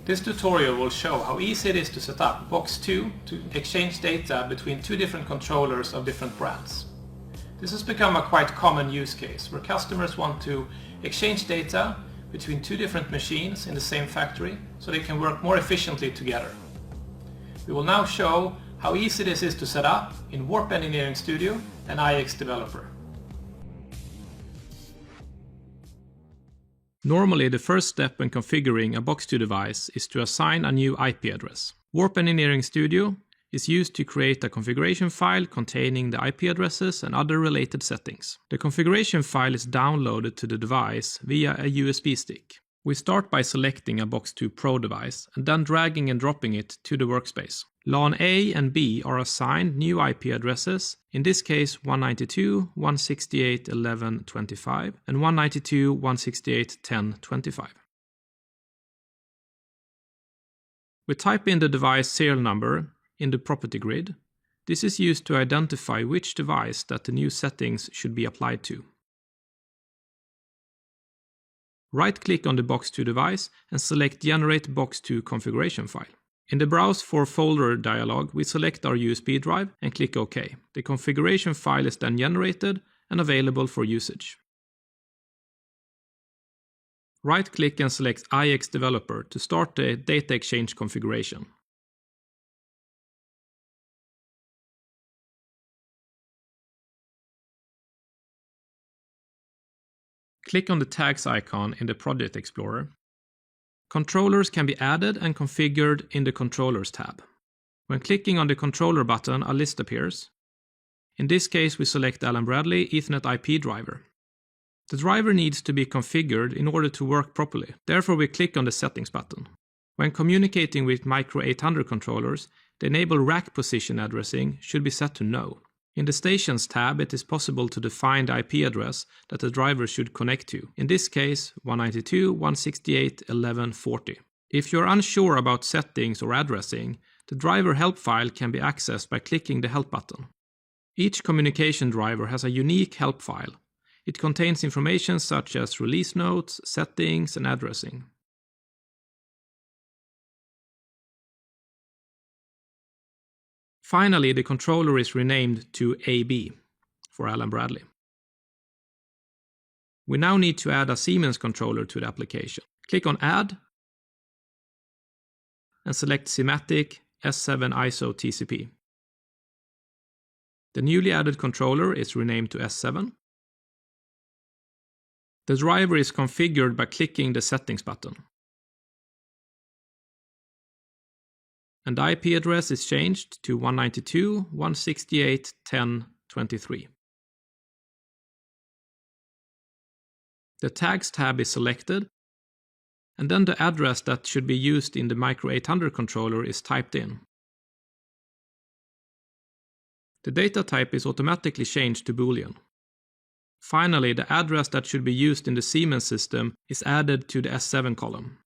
This tutorial will show how easy it is to set up BoX2 to exchange data between two different controllers of different brands. This has become a quite common use case where customers want to exchange data between two different machines in the same factory so they can work more efficiently together. We will now show how easy this is to set up in Warp Engineering Studio and IX Developer. Normally, the first step when configuring a BoX2 device is to assign a new IP address. Warp Engineering Studio is used to create a configuration file containing the IP addresses and other related settings. The configuration file is downloaded to the device via a USB stick. We start by selecting a BoX2 Pro device and then dragging and dropping it to the workspace. LAN A and B are assigned new IP addresses, in this case 192.168.11.25 and 192.168.10.25. We type in the device serial number in the property grid. This is used to identify which device that the new settings should be applied to. Right-click on the BoX2 device and select Generate BoX2 Configuration File. In the Browse for Folder dialog, we select our USB drive and click OK. The configuration file is then generated and available for usage. Right-click and select IX Developer to start the data exchange configuration. Click on the tags icon in the Project Explorer. Controllers can be added and configured in the Controllers tab. When clicking on the Controller button, a list appears. In this case, we select Allen Bradley Ethernet IP driver. The driver needs to be configured in order to work properly. Therefore, we click on the Settings button. When communicating with Micro 800 controllers, the Enable Rack Position addressing should be set to No. In the Stations tab, it is possible to define the IP address that the driver should connect to, in this case 192.168.11.40. If you are unsure about settings or addressing, the driver help file can be accessed by clicking the Help button. Each communication driver has a unique help file. It contains information such as release notes, settings, and addressing. Finally, the controller is renamed to AB for Allen Bradley. We now need to add a Siemens controller to the application. Click on Add and select Simatic S7 ISO TCP. The newly added controller is renamed to S7. The driver is configured by clicking the Settings button. And the IP address is changed to 192.168.10.23. The Tags tab is selected, and then the address that should be used in the Micro 800 controller is typed in. The data type is automatically changed to Boolean. Finally, the address that should be used in the Siemens system is added to the S7 column.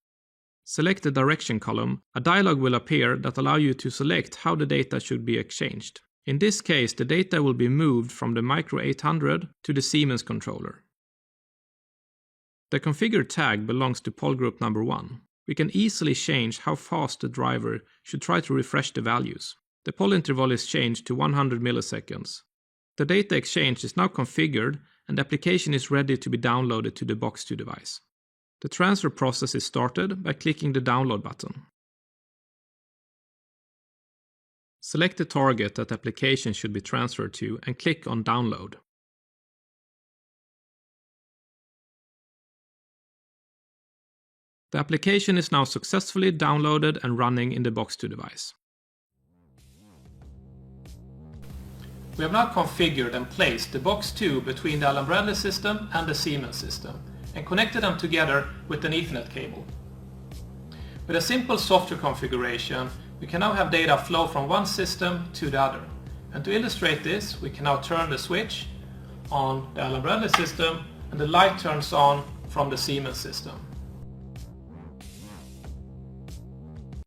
Select the Direction column. A dialog will appear that allows you to select how the data should be exchanged. In this case, the data will be moved from the Micro 800 to the Siemens controller. The configured tag belongs to poll group number 1. We can easily change how fast the driver should try to refresh the values. The poll interval is changed to 100 milliseconds. The data exchange is now configured and the application is ready to be downloaded to the BoX2 device. The transfer process is started by clicking the Download button. Select the target that the application should be transferred to and click on Download. The application is now successfully downloaded and running in the BoX2 device. We have now configured and placed the BoX2 between the Allen Bradley system and the Siemens system, and connected them together with an Ethernet cable. With a simple software configuration, we can now have data flow from one system to the other. And to illustrate this, we can now turn the switch on the Allen Bradley system and the light turns on from the Siemens system.